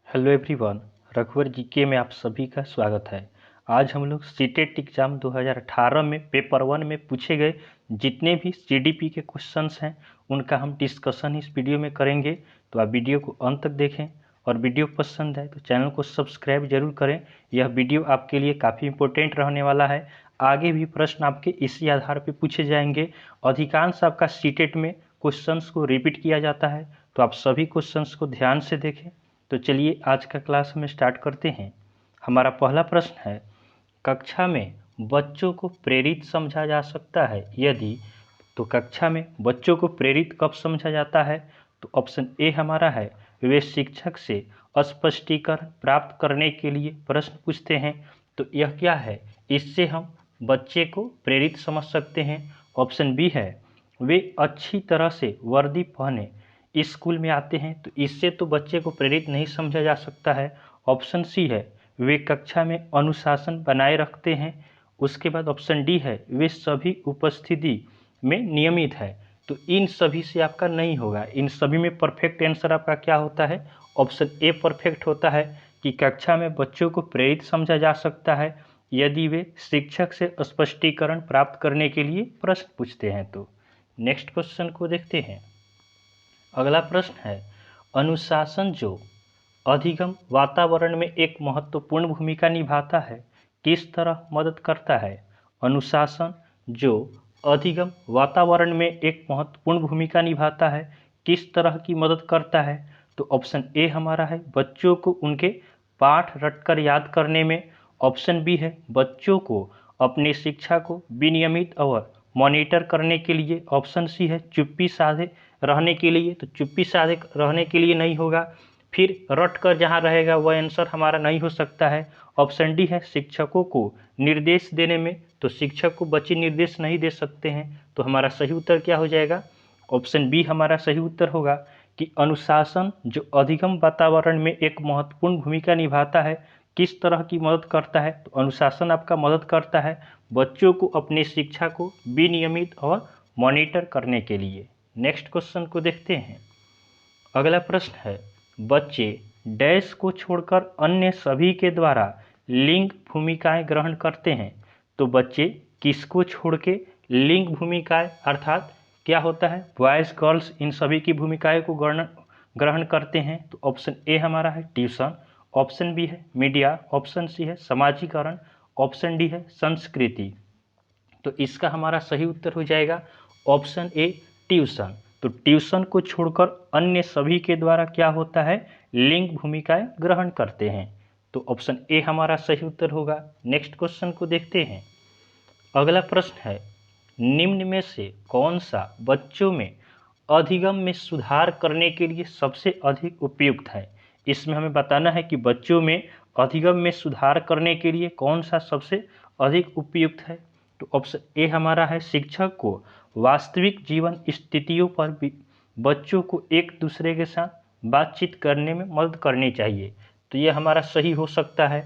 Hello everyone, रघुवर GK में आप सभी का स्वागत है। आज हम लोग सीटेट एग्ज़ाम 2018 में पेपर 1 में पूछे गए जितने भी सीडीपी के क्वेश्चंस हैं उनका हम डिस्कशन इस वीडियो में करेंगे। तो आप वीडियो को अंत तक देखें और वीडियो पसंद है तो चैनल को सब्सक्राइब जरूर करें। यह वीडियो आपके लिए काफ़ी इंपॉर्टेंट रहने वाला है। आगे भी प्रश्न आपके इसी आधार पर पूछे जाएंगे। अधिकांश आपका सीटेट में क्वेश्चंस को रिपीट किया जाता है, तो आप सभी क्वेश्चंस को ध्यान से देखें। तो चलिए आज का क्लास हम स्टार्ट करते हैं। हमारा पहला प्रश्न है, कक्षा में बच्चों को प्रेरित समझा जा सकता है यदि? तो कक्षा में बच्चों को प्रेरित कब समझा जाता है? तो ऑप्शन ए हमारा है, वे शिक्षक से स्पष्टीकरण प्राप्त करने के लिए प्रश्न पूछते हैं। तो यह क्या है, इससे हम बच्चे को प्रेरित समझ सकते हैं। ऑप्शन बी है, वे अच्छी तरह से वर्दी पहने स्कूल में आते हैं। तो इससे तो बच्चे को प्रेरित नहीं समझा जा सकता है। ऑप्शन सी है, वे कक्षा में अनुशासन बनाए रखते हैं। उसके बाद ऑप्शन डी है, वे सभी उपस्थिति में नियमित है। तो इन सभी से आपका नहीं होगा। इन सभी में परफेक्ट आंसर आपका क्या होता है? ऑप्शन ए परफेक्ट होता है कि कक्षा में बच्चों को प्रेरित समझा जा सकता है यदि वे शिक्षक से स्पष्टीकरण प्राप्त करने के लिए प्रश्न पूछते हैं। तो नेक्स्ट क्वेश्चन को देखते हैं। अगला प्रश्न है, अनुशासन जो अधिगम वातावरण में एक महत्वपूर्ण भूमिका निभाता है किस तरह मदद करता है? अनुशासन जो अधिगम वातावरण में एक महत्वपूर्ण भूमिका निभाता है किस तरह की मदद करता है? तो ऑप्शन ए हमारा है, बच्चों को उनके पाठ रटकर याद करने में। ऑप्शन बी है, बच्चों को अपनी शिक्षा को विनियमित और मॉनिटर करने के लिए। ऑप्शन सी है, चुप्पी साधे रहने के लिए। तो चुप्पी साधे रहने के लिए नहीं होगा, फिर रट कर जहाँ रहेगा वह आंसर हमारा नहीं हो सकता है। ऑप्शन डी है, शिक्षकों को निर्देश देने में। तो शिक्षक को बच्चे निर्देश नहीं दे सकते हैं। तो हमारा सही उत्तर क्या हो जाएगा? ऑप्शन बी हमारा सही उत्तर होगा कि अनुशासन जो अधिगम वातावरण में एक महत्वपूर्ण भूमिका निभाता है किस तरह की मदद करता है? तो अनुशासन आपका मदद करता है बच्चों को अपनी शिक्षा को विनियमित और मॉनिटर करने के लिए। नेक्स्ट क्वेश्चन को देखते हैं। अगला प्रश्न है, बच्चे डैश को छोड़कर अन्य सभी के द्वारा लिंग भूमिकाएं ग्रहण करते हैं। तो बच्चे किसको छोड़ के लिंग भूमिकाएं अर्थात क्या होता है, बॉयज़ गर्ल्स इन सभी की भूमिकाएं को ग्रहण करते हैं? तो ऑप्शन ए हमारा है ट्यूशन, ऑप्शन बी है मीडिया, ऑप्शन सी है समाजीकरण, ऑप्शन डी है संस्कृति। तो इसका हमारा सही उत्तर हो जाएगा ऑप्शन ए ट्यूशन। तो ट्यूशन को छोड़कर अन्य सभी के द्वारा क्या होता है, लिंग भूमिकाएं ग्रहण करते हैं। तो ऑप्शन ए हमारा सही उत्तर होगा। नेक्स्ट क्वेश्चन को देखते हैं। अगला प्रश्न है, निम्न में से कौन सा बच्चों में अधिगम में सुधार करने के लिए सबसे अधिक उपयुक्त है? इसमें हमें बताना है कि बच्चों में अधिगम में सुधार करने के लिए कौन सा सबसे अधिक उपयुक्त है। तो ऑप्शन ए हमारा है, शिक्षक को वास्तविक जीवन स्थितियों पर भी बच्चों को एक दूसरे के साथ बातचीत करने में मदद करनी चाहिए। तो यह हमारा सही हो सकता है।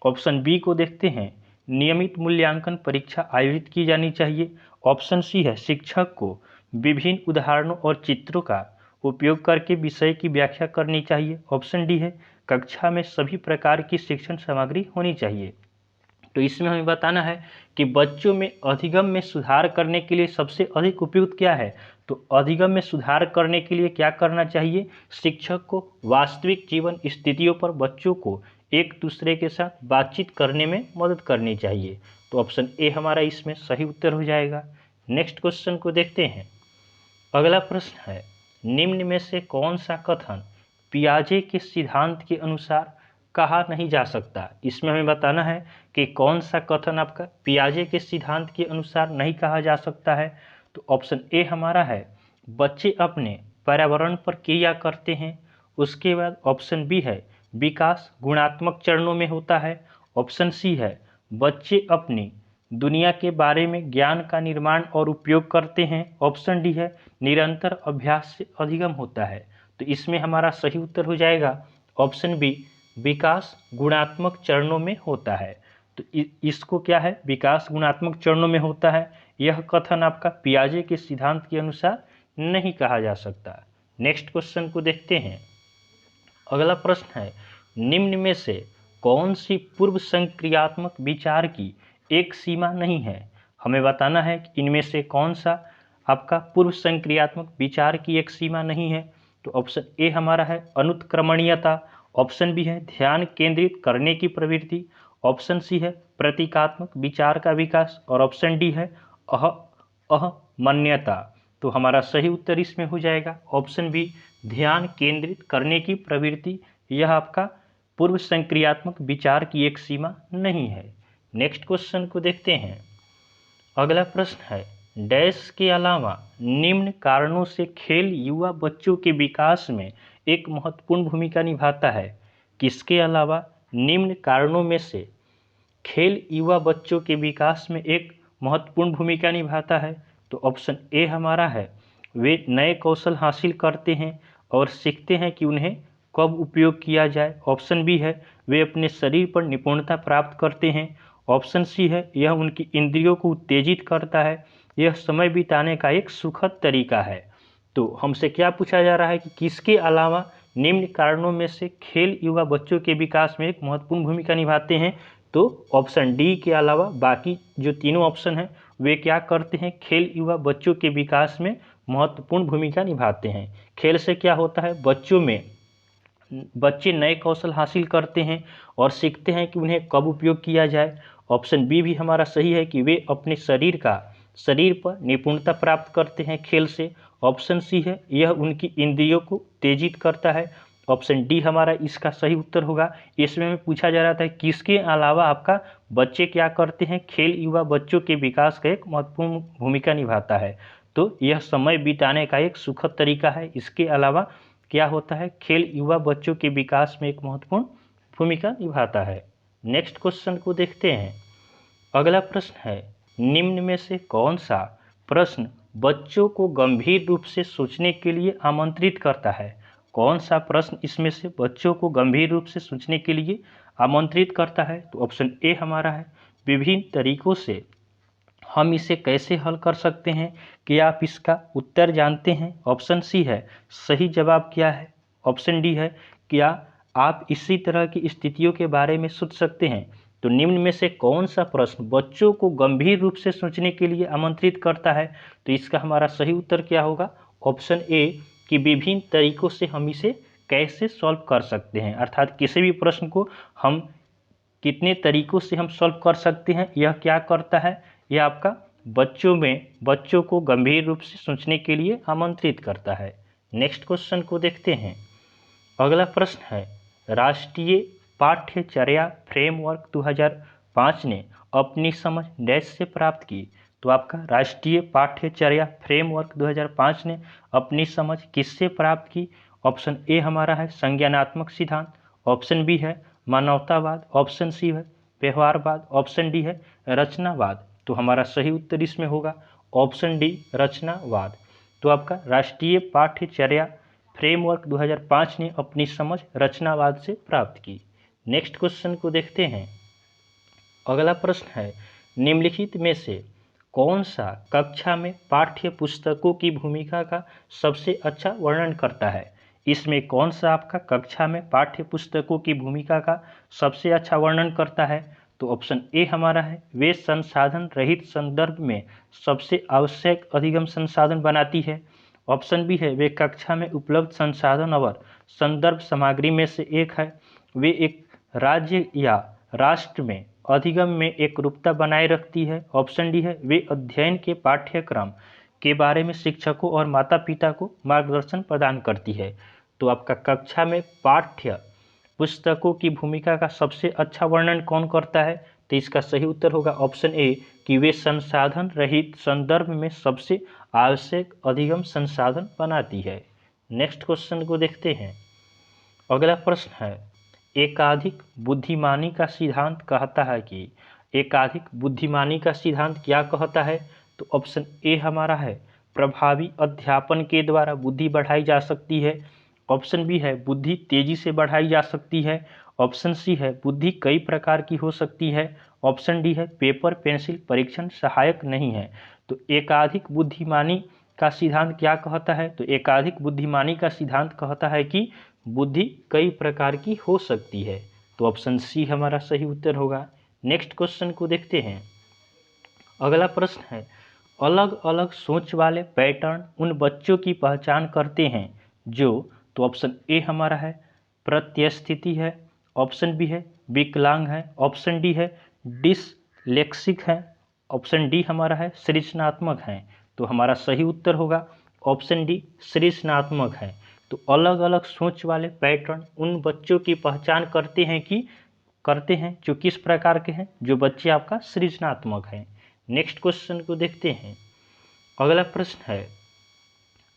ऑप्शन बी को देखते हैं, नियमित मूल्यांकन परीक्षा आयोजित की जानी चाहिए। ऑप्शन सी है, शिक्षक को विभिन्न उदाहरणों और चित्रों का उपयोग करके विषय की व्याख्या करनी चाहिए। ऑप्शन डी है, कक्षा में सभी प्रकार की शिक्षण सामग्री होनी चाहिए। तो इसमें हमें बताना है कि बच्चों में अधिगम में सुधार करने के लिए सबसे अधिक उपयुक्त क्या है। तो अधिगम में सुधार करने के लिए क्या करना चाहिए, शिक्षक को वास्तविक जीवन स्थितियों पर बच्चों को एक दूसरे के साथ बातचीत करने में मदद करनी चाहिए। तो ऑप्शन ए हमारा इसमें सही उत्तर हो जाएगा। नेक्स्ट क्वेश्चन को देखते हैं। अगला प्रश्न है, निम्न में से कौन सा कथन पियाजे के सिद्धांत के अनुसार कहा नहीं जा सकता? इसमें हमें बताना है कि कौन सा कथन आपका पियाजे के सिद्धांत के अनुसार नहीं कहा जा सकता है। तो ऑप्शन ए हमारा है, बच्चे अपने पर्यावरण पर क्रिया करते हैं। उसके बाद ऑप्शन बी है, विकास गुणात्मक चरणों में होता है। ऑप्शन सी है, बच्चे अपनी दुनिया के बारे में ज्ञान का निर्माण और उपयोग करते हैं। ऑप्शन डी है, निरंतर अभ्यास से अधिगम होता है। तो इसमें हमारा सही उत्तर हो जाएगा ऑप्शन बी, विकास गुणात्मक चरणों में होता है। तो इसको क्या है, विकास गुणात्मक चरणों में होता है। यह कथन आपका पियाजे के सिद्धांत के अनुसार नहीं कहा जा सकता। नेक्स्ट क्वेश्चन को देखते हैं। अगला प्रश्न है, निम्न में से कौन सी पूर्व संक्रियात्मक विचार की एक सीमा नहीं है? हमें बताना है कि इनमें से कौन सा आपका पूर्व संक्रियात्मक विचार की एक सीमा नहीं है। तो ऑप्शन ए हमारा है अनुत्क्रमणीयता, ऑप्शन बी है ध्यान केंद्रित करने की प्रवृत्ति, ऑप्शन सी है प्रतीकात्मक विचार का विकास और ऑप्शन डी है अहमन्यता। तो हमारा सही उत्तर इसमें हो जाएगा ऑप्शन बी ध्यान केंद्रित करने की प्रवृत्ति। यह आपका पूर्व संक्रियात्मक विचार की एक सीमा नहीं है। नेक्स्ट क्वेश्चन को देखते हैं। अगला प्रश्न है डैश के अलावा निम्न कारणों से खेल युवा बच्चों के विकास में एक महत्वपूर्ण भूमिका निभाता है। किसके अलावा निम्न कारणों में से खेल युवा बच्चों के विकास में एक महत्वपूर्ण भूमिका निभाता है? तो ऑप्शन ए हमारा है वे नए कौशल हासिल करते हैं और सीखते हैं कि उन्हें कब उपयोग किया जाए। ऑप्शन बी है वे अपने शरीर पर निपुणता प्राप्त करते हैं। ऑप्शन सी है यह उनकी इंद्रियों को उत्तेजित करता है। यह समय बिताने का एक सुखद तरीका है। तो हमसे क्या पूछा जा रहा है कि किसके अलावा निम्न कारणों में से खेल युवा बच्चों के विकास में एक महत्वपूर्ण भूमिका निभाते हैं? तो ऑप्शन डी के अलावा बाकी जो तीनों ऑप्शन हैं वे क्या करते हैं? खेल युवा बच्चों के विकास में महत्वपूर्ण भूमिका निभाते हैं। खेल से क्या होता है? बच्चे नए कौशल हासिल करते हैं और सीखते हैं कि उन्हें कब उपयोग किया जाए। ऑप्शन बी भी हमारा सही है कि वे अपने शरीर पर निपुणता प्राप्त करते हैं खेल से। ऑप्शन सी है यह उनकी इंद्रियों को उत्तेजित करता है। ऑप्शन डी हमारा इसका सही उत्तर होगा। इसमें हमें पूछा जा रहा था किसके अलावा आपका बच्चे क्या करते हैं? खेल युवा बच्चों के विकास का एक महत्वपूर्ण भूमिका निभाता है। तो यह समय बिताने का एक सुखद तरीका है। इसके अलावा क्या होता है? खेल युवा बच्चों के विकास में एक महत्वपूर्ण भूमिका निभाता है। नेक्स्ट क्वेश्चन को देखते हैं। अगला प्रश्न है निम्न में से कौन सा प्रश्न बच्चों को गंभीर रूप से सोचने के लिए आमंत्रित करता है? कौन सा प्रश्न इसमें से बच्चों को गंभीर रूप से सोचने के लिए आमंत्रित करता है? तो ऑप्शन ए हमारा है विभिन्न तरीकों से हम इसे कैसे हल कर सकते हैं? क्या आप इसका उत्तर जानते हैं? ऑप्शन सी है सही जवाब क्या है। ऑप्शन डी है क्या आप इसी तरह की स्थितियों के बारे में सोच सकते हैं? तो निम्न में से कौन सा प्रश्न बच्चों को गंभीर रूप से सोचने के लिए आमंत्रित करता है? तो इसका हमारा सही उत्तर क्या होगा? ऑप्शन ए कि विभिन्न तरीकों से हम इसे कैसे सॉल्व कर सकते हैं, अर्थात किसी भी प्रश्न को हम कितने तरीकों से हम सॉल्व कर सकते हैं, यह क्या करता है? यह आपका बच्चों को गंभीर रूप से सोचने के लिए आमंत्रित करता है। नेक्स्ट क्वेश्चन को देखते हैं। अगला प्रश्न है राष्ट्रीय पाठ्यचर्या फ्रेमवर्क 2005 ने अपनी समझ डैश से प्राप्त की? तो आपका राष्ट्रीय पाठ्यचर्या फ्रेमवर्क 2005 ने अपनी समझ किससे प्राप्त की? ऑप्शन ए हमारा है संज्ञानात्मक सिद्धांत, ऑप्शन बी है मानवतावाद, ऑप्शन सी है व्यवहारवाद, ऑप्शन डी है रचनावाद। तो हमारा सही उत्तर इसमें होगा ऑप्शन डी रचनावाद। तो आपका राष्ट्रीय पाठ्यचर्या फ्रेमवर्क 2005 ने अपनी समझ रचनावाद से प्राप्त की। नेक्स्ट क्वेश्चन को देखते हैं। अगला प्रश्न है निम्नलिखित में से कौन सा कक्षा में पाठ्य पुस्तकों की भूमिका का सबसे अच्छा वर्णन करता है? इसमें कौन सा आपका कक्षा में पाठ्य पुस्तकों की भूमिका का सबसे अच्छा वर्णन करता है? तो ऑप्शन ए हमारा है वे संसाधन रहित संदर्भ में सबसे आवश्यक अधिगम संसाधन बनाती है। ऑप्शन बी है वे कक्षा में उपलब्ध संसाधन और संदर्भ सामग्री में से एक है। वे एक राज्य या राष्ट्र में अधिगम में एक रूपता बनाए रखती है। ऑप्शन डी है वे अध्ययन के पाठ्यक्रम के बारे में शिक्षकों और माता पिता को मार्गदर्शन प्रदान करती है। तो आपका कक्षा में पाठ्य पुस्तकों की भूमिका का सबसे अच्छा वर्णन कौन करता है? तो इसका सही उत्तर होगा ऑप्शन ए कि वे संसाधन रहित संदर्भ में सबसे आवश्यक अधिगम संसाधन बनाती है। नेक्स्ट क्वेश्चन को देखते हैं। अगला प्रश्न है एकाधिक बुद्धिमानी का सिद्धांत कहता है कि एकाधिक बुद्धिमानी का सिद्धांत क्या कहता है? तो ऑप्शन ए हमारा है प्रभावी अध्यापन के द्वारा बुद्धि बढ़ाई जा सकती है। ऑप्शन बी है बुद्धि तेजी से बढ़ाई जा सकती है। ऑप्शन सी है बुद्धि कई प्रकार की हो सकती है। ऑप्शन डी है पेपर पेंसिल परीक्षण सहायक नहीं है। तो एकाधिक बुद्धिमानी का सिद्धांत क्या कहता है? तो एकाधिक बुद्धिमानी का सिद्धांत कहता है कि बुद्धि कई प्रकार की हो सकती है। तो ऑप्शन सी हमारा सही उत्तर होगा। नेक्स्ट क्वेश्चन को देखते हैं। अगला प्रश्न है, अलग अलग सोच वाले पैटर्न उन बच्चों की पहचान करते हैं जो, तो ऑप्शन ए हमारा है प्रत्यस्थिति है, ऑप्शन बी है विकलांग है, ऑप्शन डी है डिसलेक्सिक है, ऑप्शन डी हमारा है सृजनात्मक है। तो हमारा सही उत्तर होगा ऑप्शन डी सृजनात्मक है। तो अलग अलग सोच वाले पैटर्न उन बच्चों की पहचान करते हैं जो किस प्रकार के हैं, जो बच्चे आपका सृजनात्मक हैं। नेक्स्ट क्वेश्चन को देखते हैं। अगला प्रश्न है,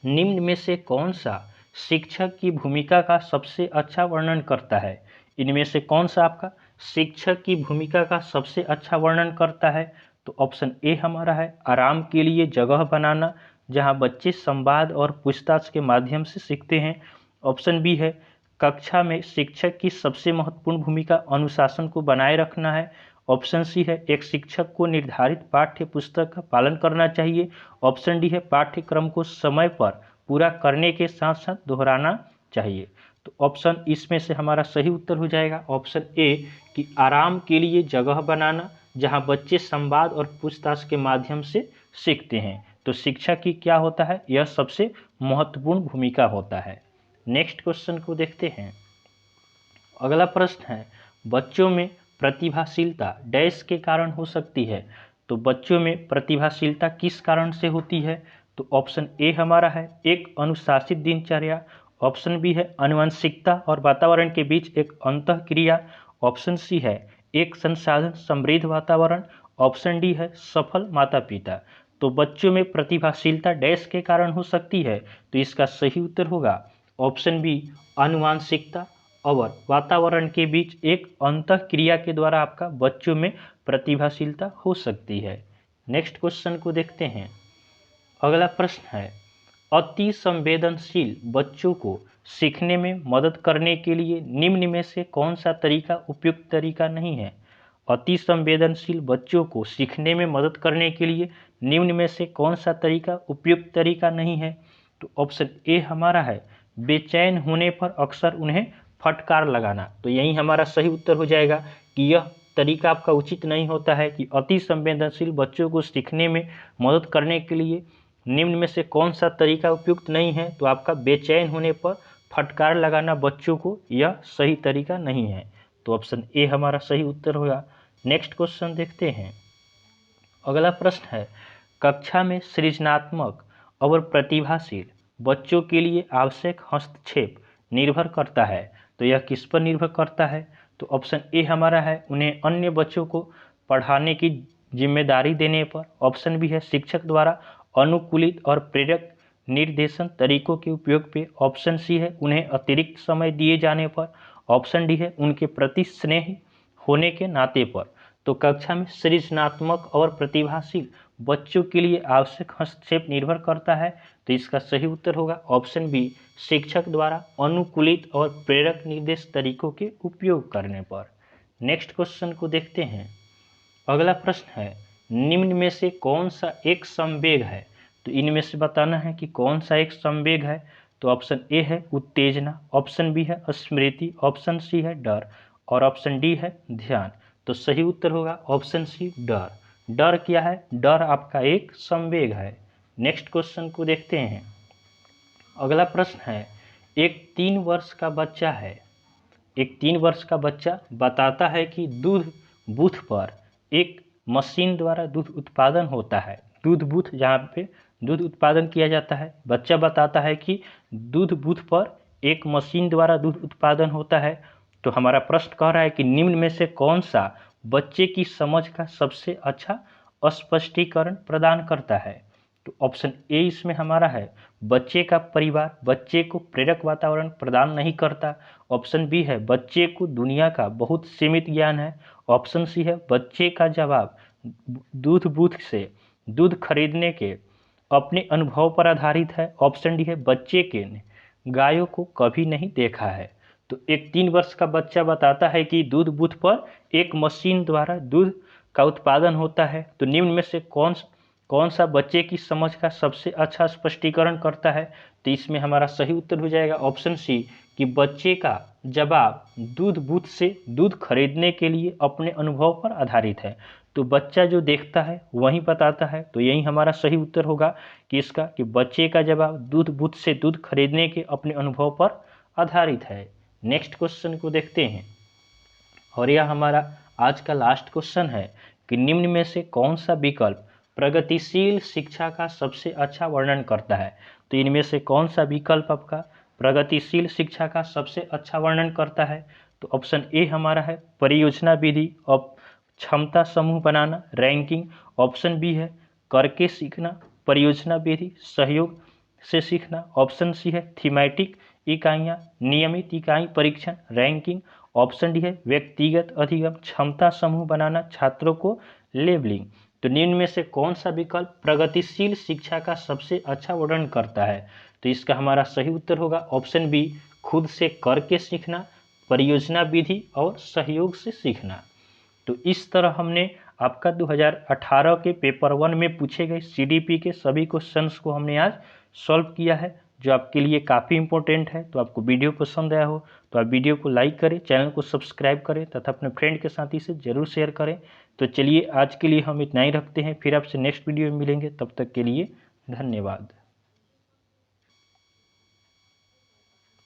निम्न में से कौन सा शिक्षक की भूमिका का सबसे अच्छा वर्णन करता है? इनमें से कौन सा आपका शिक्षक की भूमिका का सबसे अच्छा वर्णन करता है? तो ऑप्शन ए हमारा है आराम के लिए जगह बनाना, जहां बच्चे संवाद और पूछताछ के माध्यम से सीखते हैं। ऑप्शन बी है कक्षा में शिक्षक की सबसे महत्वपूर्ण भूमिका अनुशासन को बनाए रखना है। ऑप्शन सी है एक शिक्षक को निर्धारित पाठ्य पुस्तक का पालन करना चाहिए। ऑप्शन डी है पाठ्यक्रम को समय पर पूरा करने के साथ साथ दोहराना चाहिए। तो ऑप्शन इसमें से हमारा सही उत्तर हो जाएगा ऑप्शन ए कि आराम के लिए जगह बनाना, जहां बच्चे संवाद और पूछताछ के माध्यम से सीखते हैं। तो शिक्षा की क्या होता है, यह सबसे महत्वपूर्ण भूमिका होता है। नेक्स्ट क्वेश्चन को देखते हैं। अगला प्रश्न है, बच्चों में प्रतिभाशीलता डैश के कारण हो सकती है? तो बच्चों में प्रतिभाशीलता किस कारण से होती है? तो ऑप्शन ए हमारा है एक अनुशासित दिनचर्या, ऑप्शन बी है आनुवंशिकता और वातावरण के बीच एक अंतःक्रिया, ऑप्शन सी है एक संसाधन समृद्ध वातावरण, ऑप्शन डी है सफल माता पिता। तो बच्चों में प्रतिभाशीलता डैश के कारण हो सकती है, तो इसका सही उत्तर होगा ऑप्शन बी आनुवंशिकता और वातावरण के बीच एक अंतःक्रिया के द्वारा आपका बच्चों में प्रतिभाशीलता हो सकती है। नेक्स्ट क्वेश्चन को देखते हैं। अगला प्रश्न है, अति संवेदनशील बच्चों को सीखने में मदद करने के लिए निम्न में से कौन सा तरीका उपयुक्त तरीका नहीं है? अति संवेदनशील बच्चों को सीखने में मदद करने के लिए निम्न में से कौन सा तरीका उपयुक्त तरीका नहीं है? तो ऑप्शन ए हमारा है बेचैन होने पर अक्सर उन्हें फटकार लगाना। तो यही हमारा सही उत्तर हो जाएगा कि यह तरीका आपका उचित नहीं होता है कि अति संवेदनशील बच्चों को सीखने में मदद करने के लिए निम्न में से कौन सा तरीका उपयुक्त नहीं है? तो आपका बेचैन होने पर फटकार लगाना बच्चों को, यह सही तरीका नहीं है। तो ऑप्शन ए हमारा सही उत्तर होगा। नेक्स्ट क्वेश्चन देखते हैं। अगला प्रश्न है, कक्षा में सृजनात्मक और प्रतिभाशील बच्चों के लिए आवश्यक हस्तक्षेप निर्भर करता है। तो यह किस पर निर्भर करता है? तो ऑप्शन ए हमारा है उन्हें अन्य बच्चों को पढ़ाने की जिम्मेदारी देने पर, ऑप्शन बी है शिक्षक द्वारा अनुकूलित और प्रेरक निर्देशन तरीकों के उपयोग पे, ऑप्शन सी है उन्हें अतिरिक्त समय दिए जाने पर, ऑप्शन डी है उनके प्रति स्नेह होने के नाते पर। तो कक्षा में सृजनात्मक और प्रतिभाशील बच्चों के लिए आवश्यक हस्तक्षेप निर्भर करता है। तो इसका सही उत्तर होगा ऑप्शन बी शिक्षक द्वारा अनुकूलित और प्रेरक निर्देश तरीकों के उपयोग करने पर। नेक्स्ट क्वेश्चन को देखते हैं। अगला प्रश्न है, निम्न में से कौन सा एक संवेग है? तो इनमें से बताना है कि कौन सा एक संवेग है। तो ऑप्शन ए है उत्तेजना, ऑप्शन बी है स्मृति, ऑप्शन सी है डर और ऑप्शन डी है ध्यान। तो सही उत्तर होगा ऑप्शन सी डर। डर क्या है? डर आपका एक संवेग है। नेक्स्ट क्वेश्चन को देखते हैं। अगला प्रश्न है, एक 3 वर्ष का बच्चा है, एक 3 वर्ष का बच्चा बताता है कि दूध बूथ पर एक मशीन द्वारा दूध उत्पादन होता है। दूध बूथ जहाँ पे दूध उत्पादन किया जाता है, बच्चा बताता है कि दूध बूथ पर एक मशीन द्वारा दूध उत्पादन होता है। तो हमारा प्रश्न कह रहा है कि निम्न में से कौन सा बच्चे की समझ का सबसे अच्छा स्पष्टीकरण प्रदान करता है? तो ऑप्शन ए इसमें हमारा है बच्चे का परिवार बच्चे को प्रेरक वातावरण प्रदान नहीं करता, ऑप्शन बी है बच्चे को दुनिया का बहुत सीमित ज्ञान है, ऑप्शन सी है बच्चे का जवाब दूध बूथ से दूध खरीदने के अपने अनुभव पर आधारित है, ऑप्शन डी है बच्चे के गायों को कभी नहीं देखा है। तो एक 3 वर्ष का बच्चा बताता है कि दूध बूथ पर एक मशीन द्वारा दूध का उत्पादन होता है। तो निम्न में से कौन सा बच्चे की समझ का सबसे अच्छा स्पष्टीकरण करता है? तो इसमें हमारा सही उत्तर हो जाएगा ऑप्शन सी कि बच्चे का जवाब दूध बूथ से दूध खरीदने के लिए अपने अनुभव पर आधारित है। तो बच्चा जो देखता है वही बताता है, तो यही हमारा सही उत्तर होगा कि इसका कि बच्चे का जवाब दूध बूथ से दूध खरीदने के अपने अनुभव पर आधारित है। नेक्स्ट क्वेश्चन को देखते हैं, और यह हमारा आज का लास्ट क्वेश्चन है कि निम्न में से कौन सा विकल्प प्रगतिशील शिक्षा का सबसे अच्छा वर्णन करता है। तो इनमें से कौन सा विकल्प आपका प्रगतिशील शिक्षा का सबसे अच्छा वर्णन करता है। तो ऑप्शन ए हमारा है परियोजना विधि और क्षमता समूह बनाना रैंकिंग। ऑप्शन बी है करके सीखना परियोजना विधि सहयोग से सीखना। ऑप्शन सी है थीमेटिक इकाइयाँ नियमित इकाई परीक्षण रैंकिंग। ऑप्शन डी है व्यक्तिगत अधिगम क्षमता समूह बनाना छात्रों को लेबलिंग। तो निम्न में से कौन सा विकल्प प्रगतिशील शिक्षा का सबसे अच्छा वर्णन करता है। तो इसका हमारा सही उत्तर होगा ऑप्शन बी खुद से करके सीखना परियोजना विधि और सहयोग से सीखना। तो इस तरह हमने आपका 2018 के पेपर 1 में पूछे गए सीडीपी के सभी क्वेश्चंस को हमने आज सॉल्व किया है, जो आपके लिए काफ़ी इंपॉर्टेंट है। तो आपको वीडियो पसंद आया हो तो आप वीडियो को लाइक करें, चैनल को सब्सक्राइब करें तथा अपने फ्रेंड के साथ इसे जरूर शेयर करें। तो चलिए आज के लिए हम इतना ही रखते हैं, फिर आपसे नेक्स्ट वीडियो में मिलेंगे, तब तक के लिए धन्यवाद।